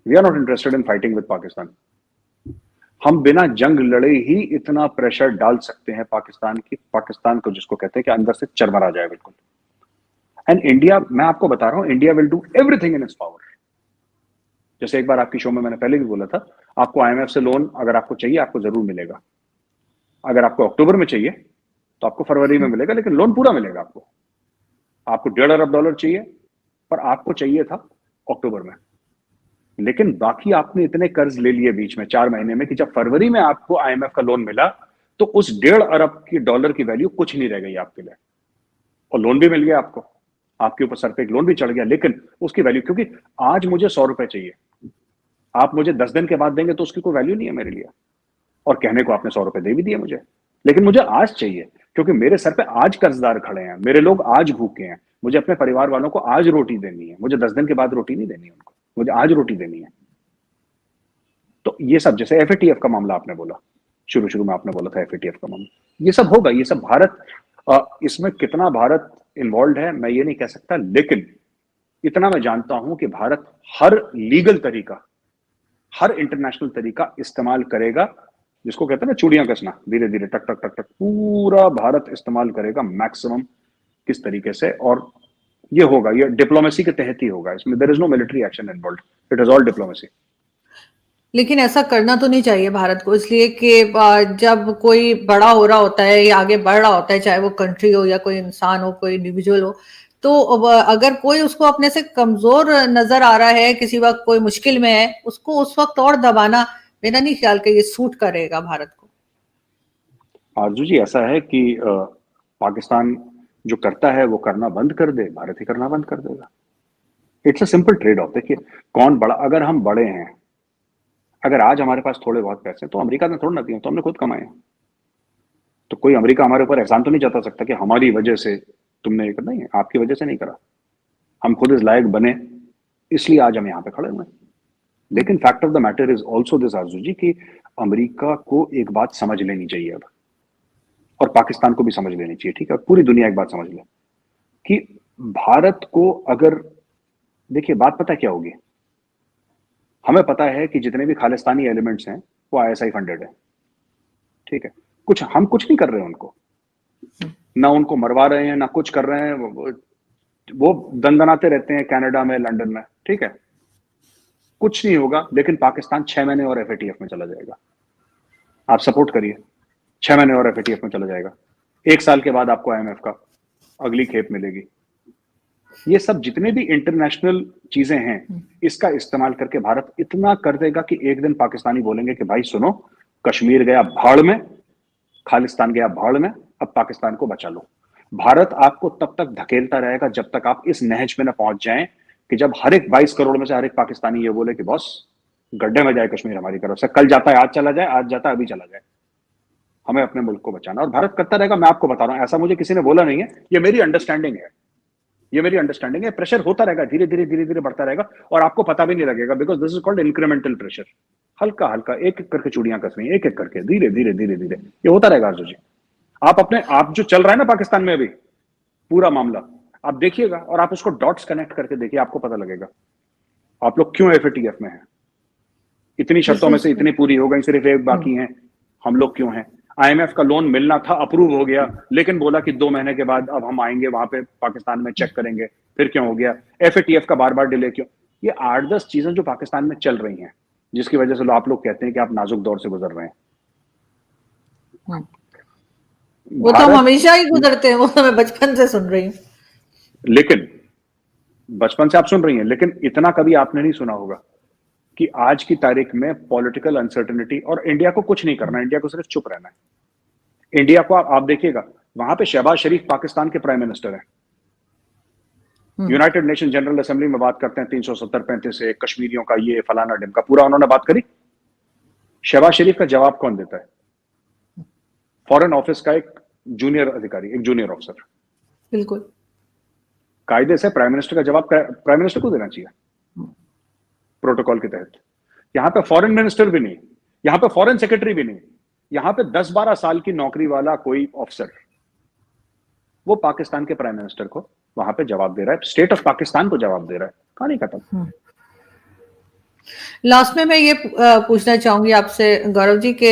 We are not interested in fighting with Pakistan. हम बिना जंग लड़े ही इतना प्रेशर डाल सकते हैं पाकिस्तान को, जिसको कहते हैं कि अंदर से चरमरा जाए बिल्कुल। एंड इंडिया, मैं आपको बता रहा हूं, India will do everything in its power. जैसे एक बार आपकी शो में मैंने पहले भी बोला था, आपको आईएमएफ से लोन अगर आपको चाहिए, आपको जरूर मिलेगा। अगर आपको अक्टूबर में चाहिए तो आपको फरवरी में मिलेगा, लेकिन लोन पूरा मिलेगा आपको। आपको $1.5 अरब चाहिए, पर आपको चाहिए था अक्टूबर में। लेकिन बाकी आपने इतने कर्ज ले लिए बीच में 4 महीने में कि जब फरवरी में आपको आईएमएफ का लोन मिला तो उस $1.5 अरब की वैल्यू कुछ नहीं रह गई आपके लिए, और लोन भी मिल गया आपको, आपके ऊपर सर पे एक लोन भी चढ़ गया, लेकिन उसकी वैल्यू, क्योंकि आज मुझे ₹100 चाहिए, आप मुझे 10 दिन के बाद देंगे तो उसकी कोई वैल्यू नहीं है मेरे लिए। और कहने को आपने ₹100 दे भी दिए मुझे, लेकिन मुझे आज चाहिए, क्योंकि मेरे सर पे आज कर्जदार खड़े हैं, मेरे लोग आज भूखे हैं, मुझे अपने परिवार वालों को आज रोटी देनी है, मुझे 10 दिन के बाद रोटी नहीं देनी है उनको, मुझे आज रोटी देनी है। तो ये सब, जैसे एफएटीएफ का मामला आपने बोला, शुरू में आपने बोला था एफएटीएफ का मामला, ये सब होगा, ये सब भारत, इसमें कितना भारत इन्वॉल्व है मैं ये नहीं कह सकता, लेकिन इतना मैं जानता हूं कि भारत हर लीगल तरीका, हर इंटरनेशनल तरीका इस्तेमाल करेगा, जिसको कहते हैं ना चूड़ियां कसना, धीरे धीरे टक टक टक टक, पूरा भारत इस्तेमाल करेगा मैक्सिमम किस तरीके से, और ये होगा, ये डिप्लोमेसी के तहत ही होगा, इसमें there is no military action involve, it is all diplomacy. लेकिन ऐसा करना तो नहीं चाहिए भारत को, इसलिए कि जब कोई बड़ा हो रहा होता है या आगे बढ़ रहा होता है, चाहे वो कंट्री हो या कोई इंसान हो, कोई इंडिविजुअल हो, तो अगर कोई उसको अपने से कमजोर नजर आ रहा है, किसी वक्त कोई मुश्किल में है, उसको उस वक्त और दबाना मेरा नहीं ख्याल कि ये सूट करेगा भारत को। आरजू जी, ऐसा है कि पाकिस्तान जो करता है वो करना बंद कर दे, भारत ही करना बंद कर देगा। It's a simple trade off. देखिए, कौन बड़ा, अगर हम बड़े हैं, अगर आज हमारे पास थोड़े बहुत पैसे हैं तो अमेरिका ने थोड़ा ना दिए, तो हमने खुद कमाए। तो कोई अमेरिका हमारे ऊपर एहसान तो नहीं जता सकता कि हमारी वजह से तुमने ये करना, नहीं है, आपकी वजह से नहीं करा, हम खुद इस लायक बने, इसलिए आज हम यहाँ पे खड़े हुए हैं। लेकिन fact of the matter is also this आरजू जी, कि अमेरिका को एक बात समझ लेनी चाहिए अब, और पाकिस्तान को भी समझ लेनी चाहिए, ठीक है, पूरी दुनिया एक बात समझ ले कि भारत को अगर, देखिए बात पता क्या होगी, हमें पता है कि जितने भी खालिस्तानी एलिमेंट्स हैं वो आईएसआई फंडेड है, ठीक है, हम कुछ नहीं कर रहे हैं उनको, ना उनको मरवा रहे हैं, ना कुछ कर रहे हैं, वो दंदनाते रहते हैं कनाडा में, लंदन में, ठीक है, कुछ नहीं होगा। लेकिन पाकिस्तान 6 महीने और एफएटीएफ में चला जाएगा, आप सपोर्ट करिए, 6 महीने और एफएटीएफ में चला जाएगा, 1 साल के बाद आपको आईएमएफ का अगली खेप मिलेगी। ये सब जितने भी इंटरनेशनल चीजें हैं, इसका इस्तेमाल करके भारत इतना कर देगा कि एक दिन पाकिस्तानी बोलेंगे कि भाई सुनो, कश्मीर गया भाड़ में, खालिस्तान गया भाड़ में, अब पाकिस्तान को बचा लो। भारत आपको तब तक धकेलता रहेगा जब तक आप इस नहज में न पहुंच जाएं कि जब हर एक 22 करोड़ में से हर एक पाकिस्तानी ये बोले कि बॉस गड्ढे में जाए कश्मीर हमारी तरफ से, कल जाता है आज चला जाए, आज जाता है अभी चला जाए, हमें अपने मुल्क को बचाना। और भारत करता रहेगा, मैं आपको बता रहा हूं, ऐसा मुझे किसी ने बोला नहीं है, ये मेरी अंडरस्टैंडिंग है, ये मेरी अंडरस्टैंडिंग है। प्रेशर होता रहेगा, धीरे धीरे बढ़ता रहेगा, और आपको पता भी नहीं लगेगा, because this is called incremental pressure. हल्का हल्का एक एक करके चूड़ियां कसनी, एक एक करके, धीरे धीरे ये होता रहेगा अर्जुन जी। आप जो चल रहा है ना पाकिस्तान में अभी पूरा मामला, आप देखिएगा और आप उसको डॉट्स कनेक्ट करके देखिए, आपको पता लगेगा आप लोग क्यों एफएटीएफ में हैं। इतनी शर्तों में से इतनी पूरी हो गई, सिर्फ एक बाकी है, हम लोग क्यों हैं। आईएमएफ का लोन मिलना था, अप्रूव हो गया, लेकिन बोला कि 2 महीने के बाद अब हम आएंगे वहां पे पाकिस्तान में चेक करेंगे, फिर क्यों हो गया। एफएटीएफ का बार बार डिले क्यों। ये 8-10 चीजें जो पाकिस्तान में चल रही हैं, जिसकी वजह से आप लोग कहते हैं कि आप नाजुक दौर से गुजर रहे हैं। वो तो हम हमेशा ही गुजरते हैं, वो तो मैं बचपन से सुन रही हूँ। लेकिन बचपन से आप सुन रही हैं, लेकिन इतना कभी आपने नहीं सुना होगा कि आज की तारीख में पॉलिटिकल अनसर्टेनिटी, और इंडिया को कुछ नहीं करना, इंडिया को सिर्फ चुप रहना है। इंडिया को आप देखिएगा, वहां पे शहबाज शरीफ पाकिस्तान के प्राइम मिनिस्टर हैं, यूनाइटेड नेशन जनरल असेंबली में बात करते हैं 370-35 से कश्मीरियों का ये फलाना ढिमका, पूरा उन्होंने बात करी। शहबाज शरीफ का जवाब कौन देता है? फॉरेन ऑफिस का एक जूनियर अधिकारी, एक जूनियर अफसर। बिल्कुल कायदे से प्राइम मिनिस्टर का जवाब प्राइम मिनिस्टर को देना चाहिए, प्रोटोकॉल के तहत। यहां पे फॉरेन मिनिस्टर भी नहीं, यहां पे फॉरेन सेक्रेटरी भी नहीं, यहां पे 10-12 साल की नौकरी वाला कोई ऑफिसर, वो पाकिस्तान के प्राइम मिनिस्टर को वहां पे जवाब दे रहा है, स्टेट ऑफ पाकिस्तान को जवाब दे रहा है। कहानी खत्म। लास्ट में मैं ये पूछना चाहूंगी आपसे गौरव जी के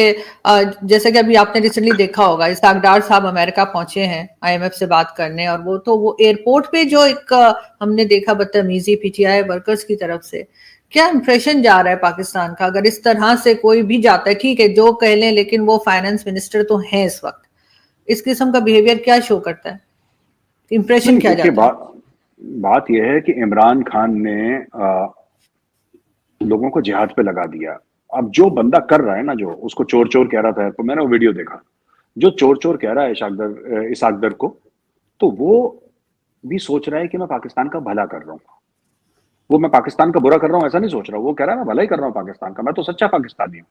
जैसे कि अभी आपने रिसेंटली देखा होगा इसहाक डार साहब अमेरिका पहुंचे हैं आईएमएफ से बात करने, और वो एयरपोर्ट पे जो एक हमने देखा बदतमीजी पीटीआई वर्कर्स की तरफ से, क्या इंप्रेशन जा रहा है पाकिस्तान का अगर इस तरह से कोई भी जाता है? ठीक है जो कह लें, लेकिन वो फाइनेंस मिनिस्टर तो हैं इस वक्त। इस किस्म का बिहेवियर क्या शो करता है, इंप्रेशन क्या देखिए, जाता है? बात यह है कि इमरान खान ने लोगों को जिहाद पे लगा दिया। अब जो बंदा कर रहा है ना, जो उसको चोर चोर कह रहा था, तो मैंने वो वीडियो देखा, जो चोर चोर कह रहा है इसाक दर को, तो वो भी सोच रहा है कि मैं पाकिस्तान का भला कर रहा हूँ। वो मैं पाकिस्तान का बुरा कर रहा हूँ ऐसा नहीं सोच रहा, वो कह रहा है मैं भला ही कर रहा हूँ पाकिस्तान का, मैं तो सच्चा पाकिस्तानी हूँ,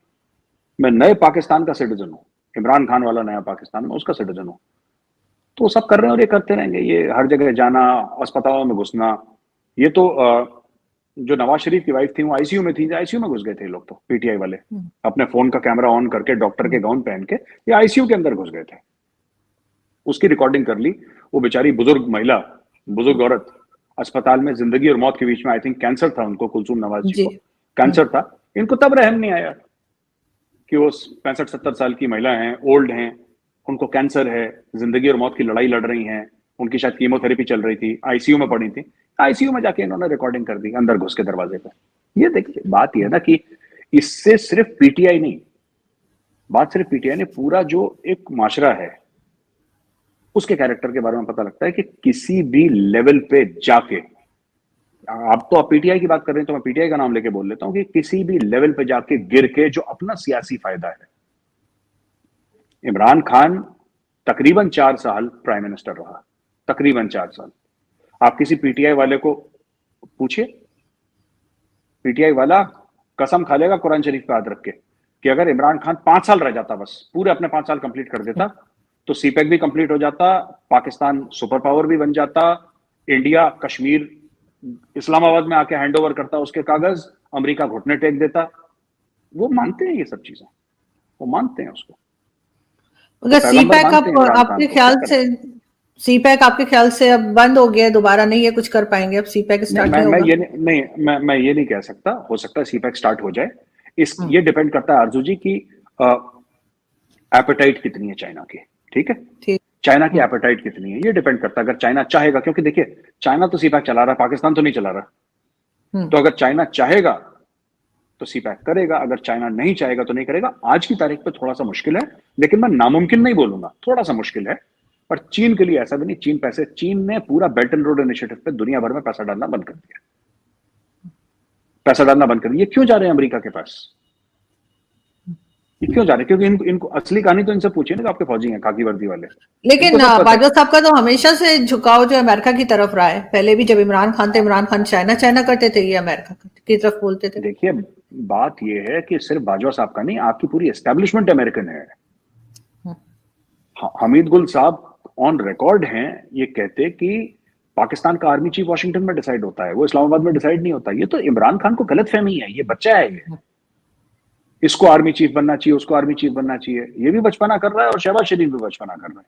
मैं नए पाकिस्तान का सिटीजन हूँ, इमरान खान वाला नया पाकिस्तान में उसका सिटीजन हूँ। तो वो सब कर रहे हैं और ये करते रहेंगे, ये हर जगह जाना, अस्पतालों में घुसना। ये तो जो नवाज शरीफ की वाइफ थी वो आईसीयू में थी, आईसीयू में घुस गए थे लोग, तो पीटीआई वाले अपने फोन का कैमरा ऑन करके डॉक्टर के गाउन पहन के ये आईसीयू के अंदर घुस गए थे। उसकी रिकॉर्डिंग कर ली। वो बेचारी बुजुर्ग महिला, बुजुर्ग औरत अस्पताल में जिंदगी और मौत के बीच में, आई थिंक कैंसर था उनको, कुलसूम नवाज जी को कैंसर था। इनको तब रहम नहीं आया कि वो 65-70 साल की महिला हैं, ओल्ड हैं, उनको कैंसर है, जिंदगी और मौत की लड़ाई लड़ रही हैं, उनकी शायद कीमोथेरेपी चल रही थी, आईसीयू में पड़ी थी, आईसीयू में जाके इन्होंने रिकॉर्डिंग कर दी अंदर घुस के दरवाजे पे। ये देखिए, बात यह है ना कि इससे सिर्फ पीटीआई नहीं, बात सिर्फ पीटीआई नहीं, पूरा जो एक माशरा है उसके कैरेक्टर के बारे में पता लगता है कि किसी भी लेवल पे जाके, आप तो आप पीटीआई की बात कर रहे हैं तो मैं पीटीआई का नाम लेके बोल लेता हूं कि किसी भी लेवल पे जाके गिर के जो अपना सियासी फायदा है, इमरान खान तकरीबन 4 साल प्राइम मिनिस्टर रहा, तकरीबन 4 साल। आप किसी पीटीआई वाले को पूछिए, पीटीआई वाला कसम खा लेगा कुरान शरीफ पे हाथ रख के कि अगर इमरान खान 5 साल रह जाता, बस पूरे अपने 5 साल कंप्लीट कर देता, तो सीपैक भी कंप्लीट हो जाता, पाकिस्तान सुपर पावर भी बन जाता, इंडिया कश्मीर इस्लामाबाद में आके हैंड ओवर करता उसके कागज, अमेरिका घुटने टेक देता। वो मानते हैं ये सब चीजें, वो मानते हैं उसको। अगर सीपैक आपके ख्याल से, सीपैक आपके ख्याल से अब बंद हो गया है, दोबारा नहीं है कुछ कर पाएंगे, अब सीपैक स्टार्ट नहीं होगा? मैं ये नहीं कह सकता, हो सकता है सीपैक स्टार्ट हो जाए। ये डिपेंड करता है आरजू जी की एपेटाइट कितनी है चाइना की, ठीक है? ठीक। चाइना की एपेटाइट कितनी है ये डिपेंड करता है। अगर चाइना चाहेगा, क्योंकि देखिए चाइना तो सीपैक चला रहा है, पाकिस्तान तो नहीं चला रहा, तो अगर चाइना चाहेगा तो सीपैक करेगा, अगर चाइना नहीं चाहेगा तो नहीं करेगा। आज की तारीख पे थोड़ा सा मुश्किल है, लेकिन मैं नामुमकिन नहीं बोलूंगा, थोड़ा सा मुश्किल है। पर चीन के लिए ऐसा भी नहीं, चीन ने पूरा बेल्ट एंड रोड इनिशिएटिव पे दुनिया भर में पैसा डालना बंद कर दिया, पैसा डालना बंद कर दिया। क्यों जा रहे हैं अमेरिका के पास, क्यों जा रहे हैं? क्योंकि इनको असली कहानी तो इनसे पूछिए ना, आपके फौजी हैं खाकी वर्दी वाले। लेकिन बाजवा साहब का तो हमेशा से झुकाव जो अमेरिका की तरफ रहा है, पहले भी जब इमरान खान थे, इमरान खान चाइना करते थे, ये अमेरिका की तरफ बोलते थे। देखिए बात ये है कि सिर्फ बाजवा साहब का नहीं, आपकी पूरी एस्टेब्लिशमेंट अमेरिकन है। हमीद गुल साहब ऑन रिकॉर्ड हैं ये कहते कि पाकिस्तान का आर्मी चीफ वॉशिंगटन में डिसाइड होता है, वो इस्लामाबाद में डिसाइड नहीं होता। ये तो इमरान खान को गलतफहमी है, ये बच्चा है, ये इसको आर्मी चीफ बनना चाहिए, उसको आर्मी चीफ बनना चाहिए, ये भी बचपना कर रहा है और शहबाज शरीफ भी बचपना कर रहा है।